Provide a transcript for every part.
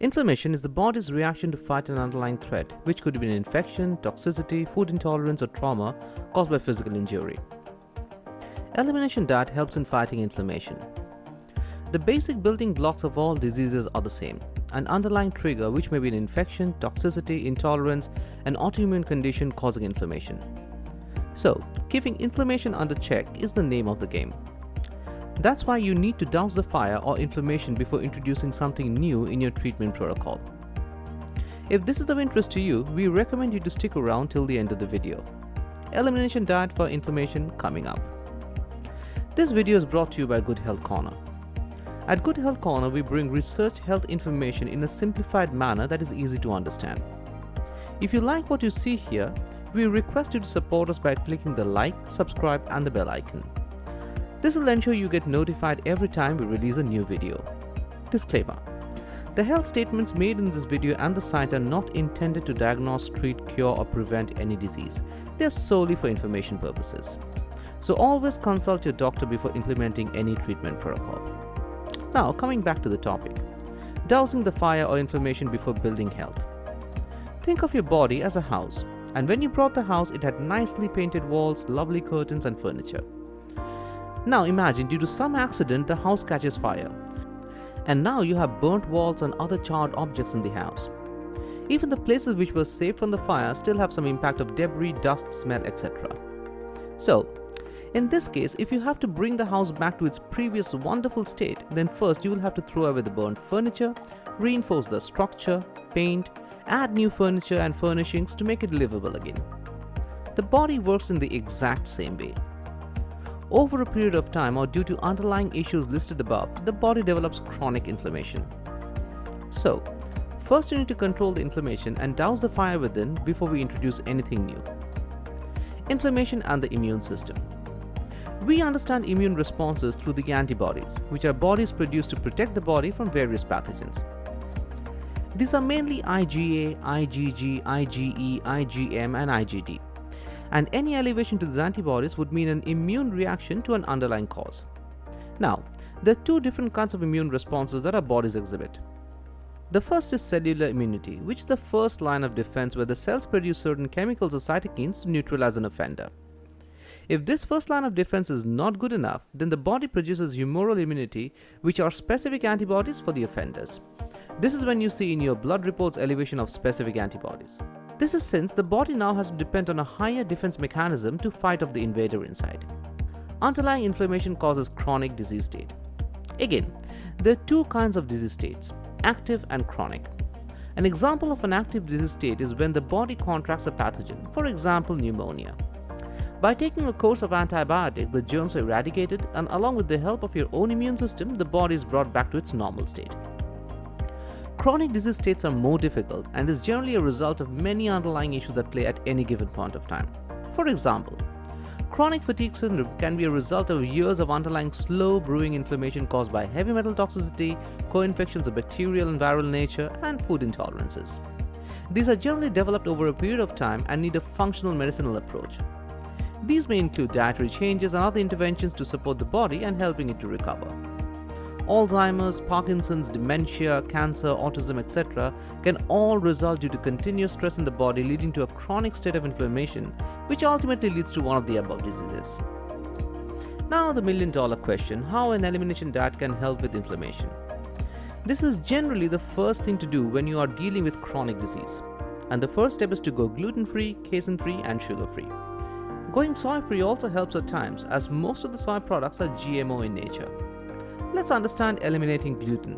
Inflammation is the body's reaction to fight an underlying threat, which could be an infection, toxicity, food intolerance, or trauma caused by physical injury. Elimination diet helps in fighting inflammation. The basic building blocks of all diseases are the same: an underlying trigger, which may be an infection, toxicity, intolerance, an autoimmune condition causing inflammation. So, keeping inflammation under check is the name of the game. That's why you need to douse the fire or inflammation before introducing something new in your treatment protocol. If this is of interest to you, we recommend you to stick around till the end of the video. Elimination diet for inflammation coming up. This video is brought to you by Good Health Corner. At Good Health Corner, we bring research health information in a simplified manner that is easy to understand. If you like what you see here, we request you to support us by clicking the like, subscribe, and the bell icon. This will ensure you get notified every time we release a new video. Disclaimer: the health statements made in this video and the site are not intended to diagnose, treat, cure, or prevent any disease. They are solely for information purposes. So always consult your doctor before implementing any treatment protocol. Now, coming back to the topic: dousing the fire or inflammation before building health. Think of your body as a house, and when you bought the house, it had nicely painted walls, lovely curtains, and furniture. Now imagine, due to some accident, the house catches fire, and now you have burnt walls and other charred objects in the house. Even the places which were saved from the fire still have some impact of debris, dust, smell, etc. So, in this case, if you have to bring the house back to its previous wonderful state, then first you will have to throw away the burnt furniture, reinforce the structure, paint, add new furniture and furnishings to make it livable again. The body works in the exact same way. Over a period of time, or due to underlying issues listed above, the body develops chronic inflammation. So, first you need to control the inflammation and douse the fire within before we introduce anything new. Inflammation and the immune system. We understand immune responses through the antibodies, which are bodies produced to protect the body from various pathogens. These are mainly IgA, IgG, IgE, IgM, and IgD. And any elevation to these antibodies would mean an immune reaction to an underlying cause. Now, there are two different kinds of immune responses that our bodies exhibit. The first is cellular immunity, which is the first line of defense where the cells produce certain chemicals or cytokines to neutralize an offender. If this first line of defense is not good enough, then the body produces humoral immunity, which are specific antibodies for the offenders. This is when you see in your blood reports elevation of specific antibodies. This is since the body now has to depend on a higher defense mechanism to fight off the invader inside. Underlying inflammation causes chronic disease state. Again, there are two kinds of disease states: active and chronic. An example of an active disease state is when the body contracts a pathogen, for example pneumonia. By taking a course of antibiotics, the germs are eradicated, and along with the help of your own immune system, the body is brought back to its normal state. Chronic disease states are more difficult and is generally a result of many underlying issues at play at any given point of time. For example, chronic fatigue syndrome can be a result of years of underlying slow brewing inflammation caused by heavy metal toxicity, co-infections of bacterial and viral nature, and food intolerances. These are generally developed over a period of time and need a functional medicinal approach. These may include dietary changes and other interventions to support the body and helping it to recover. Alzheimer's, Parkinson's, dementia, cancer, autism, etc. can all result due to continuous stress in the body, leading to a chronic state of inflammation, which ultimately leads to one of the above diseases. Now the million-dollar question: how an elimination diet can help with inflammation? This is generally the first thing to do when you are dealing with chronic disease. And the first step is to go gluten-free, casein-free, and sugar-free. Going soy-free also helps at times, as most of the soy products are GMO in nature. Let's understand eliminating gluten.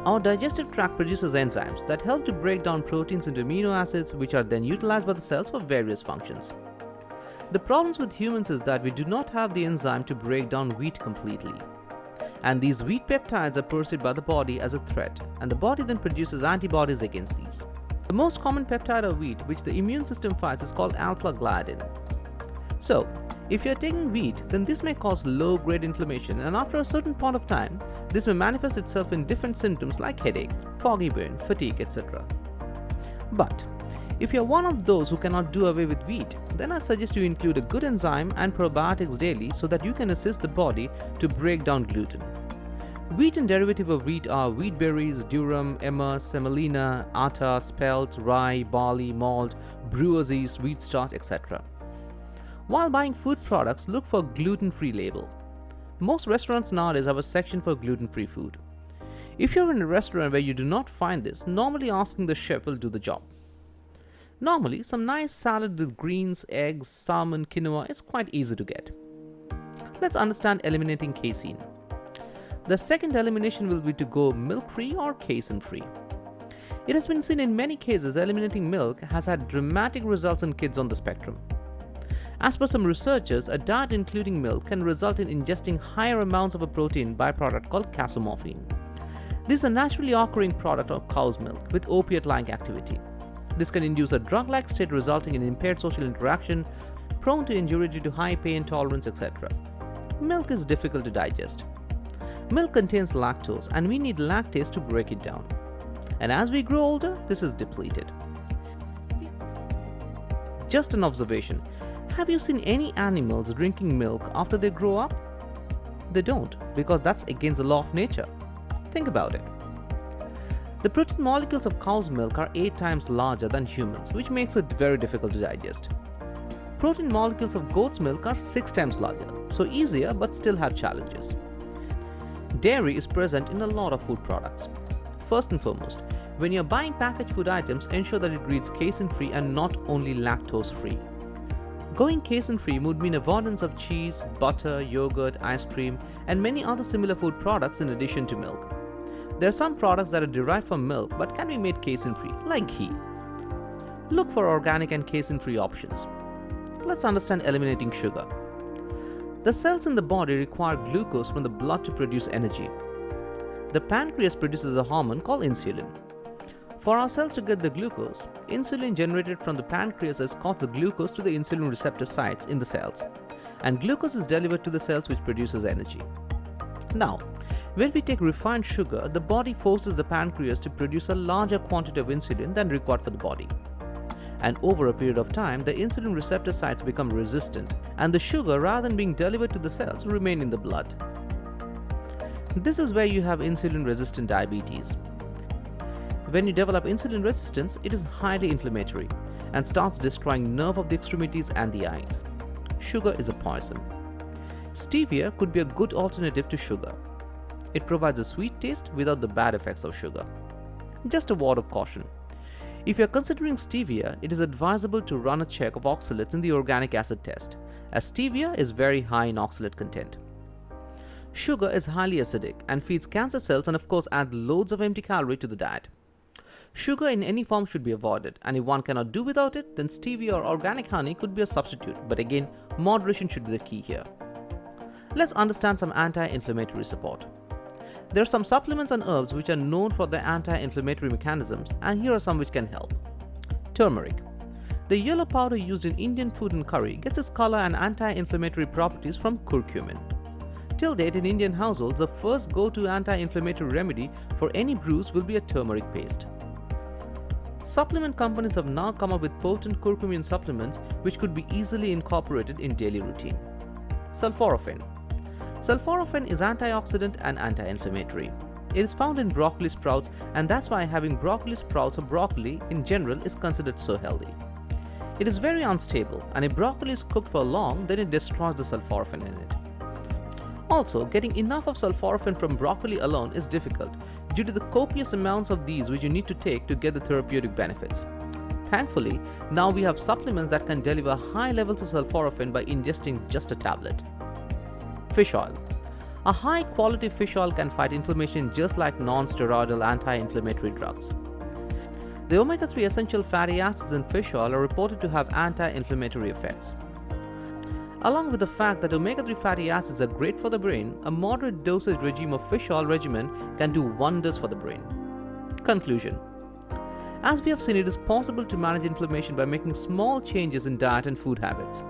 Our digestive tract produces enzymes that help to break down proteins into amino acids, which are then utilized by the cells for various functions. The problems with humans is that we do not have the enzyme to break down wheat completely. And these wheat peptides are perceived by the body as a threat, and the body then produces antibodies against these. The most common peptide of wheat which the immune system fights is called alpha-gliadin. So, if you are taking wheat, then this may cause low-grade inflammation, and after a certain point of time, this may manifest itself in different symptoms like headache, foggy brain, fatigue, etc. But, if you are one of those who cannot do away with wheat, then I suggest you include a good enzyme and probiotics daily so that you can assist the body to break down gluten. Wheat and derivative of wheat are wheat berries, durum, emmer, semolina, atta, spelt, rye, barley, malt, brewer's yeast, wheat starch, etc. While buying food products, look for gluten-free label. Most restaurants nowadays have a section for gluten-free food. If you're in a restaurant where you do not find this, normally asking the chef will do the job. Normally, some nice salad with greens, eggs, salmon, quinoa is quite easy to get. Let's understand eliminating casein. The second elimination will be to go milk-free or casein-free. It has been seen in many cases eliminating milk has had dramatic results in kids on the spectrum. As per some researchers, a diet including milk can result in ingesting higher amounts of a protein byproduct called casomorphin. This is a naturally occurring product of cow's milk with opiate-like activity. This can induce a drug-like state resulting in impaired social interaction, prone to injury due to high pain tolerance, etc. Milk is difficult to digest. Milk contains lactose and we need lactase to break it down. And as we grow older, this is depleted. Just an observation. Have you seen any animals drinking milk after they grow up? They don't, because that's against the law of nature. Think about it. The protein molecules of cow's milk are 8 times larger than humans, which makes it very difficult to digest. Protein molecules of goat's milk are 6 times larger, so easier but still have challenges. Dairy is present in a lot of food products. First and foremost, when you're buying packaged food items, ensure that it reads casein-free and not only lactose-free. Going casein-free would mean avoidance of cheese, butter, yogurt, ice cream, and many other similar food products in addition to milk. There are some products that are derived from milk but can be made casein-free, like ghee. Look for organic and casein-free options. Let's understand eliminating sugar. The cells in the body require glucose from the blood to produce energy. The pancreas produces a hormone called insulin. For our cells to get the glucose, insulin generated from the pancreas escorts the glucose to the insulin receptor sites in the cells, and glucose is delivered to the cells which produces energy. Now, when we take refined sugar, the body forces the pancreas to produce a larger quantity of insulin than required for the body. And over a period of time, the insulin receptor sites become resistant, and the sugar, rather than being delivered to the cells, remain in the blood. This is where you have insulin-resistant diabetes. When you develop insulin resistance, it is highly inflammatory and starts destroying nerve of the extremities and the eyes. Sugar is a poison. Stevia could be a good alternative to sugar. It provides a sweet taste without the bad effects of sugar. Just a word of caution. If you are considering stevia, it is advisable to run a check of oxalates in the organic acid test, as stevia is very high in oxalate content. Sugar is highly acidic and feeds cancer cells and of course adds loads of empty calories to the diet. Sugar in any form should be avoided, and if one cannot do without it, then stevia or organic honey could be a substitute, but again, moderation should be the key here. Let's understand some anti-inflammatory support. There are some supplements and herbs which are known for their anti-inflammatory mechanisms, and here are some which can help. Turmeric. The yellow powder used in Indian food and curry gets its color and anti-inflammatory properties from curcumin. Till date, in Indian households, the first go-to anti-inflammatory remedy for any bruise will be a turmeric paste. Supplement companies have now come up with potent curcumin supplements which could be easily incorporated in daily routine. Sulforaphane. Sulforaphane is antioxidant and anti-inflammatory. It is found in broccoli sprouts, and that's why having broccoli sprouts or broccoli in general is considered so healthy. It is very unstable, and if broccoli is cooked for long, then it destroys the sulforaphane in it. Also, getting enough of sulforaphane from broccoli alone is difficult due to the copious amounts of these which you need to take to get the therapeutic benefits. Thankfully, now we have supplements that can deliver high levels of sulforaphane by ingesting just a tablet. Fish oil. A high-quality fish oil can fight inflammation just like non-steroidal anti-inflammatory drugs. The omega-3 essential fatty acids in fish oil are reported to have anti-inflammatory effects. Along with the fact that omega-3 fatty acids are great for the brain, a moderate dosage regime of fish oil regimen can do wonders for the brain. Conclusion. As we have seen, it is possible to manage inflammation by making small changes in diet and food habits.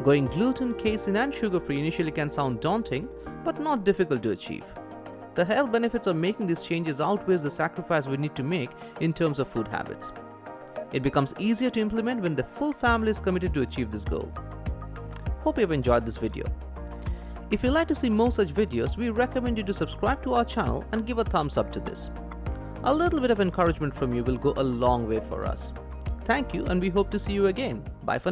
Going gluten, casein and sugar-free initially can sound daunting, but not difficult to achieve. The health benefits of making these changes outweighs the sacrifice we need to make in terms of food habits. It becomes easier to implement when the full family is committed to achieve this goal. Hope you have enjoyed this video. If you'd like to see more such videos, we recommend you to subscribe to our channel and give a thumbs up to this. A little bit of encouragement from you will go a long way for us. Thank you, and we hope to see you again. Bye for now.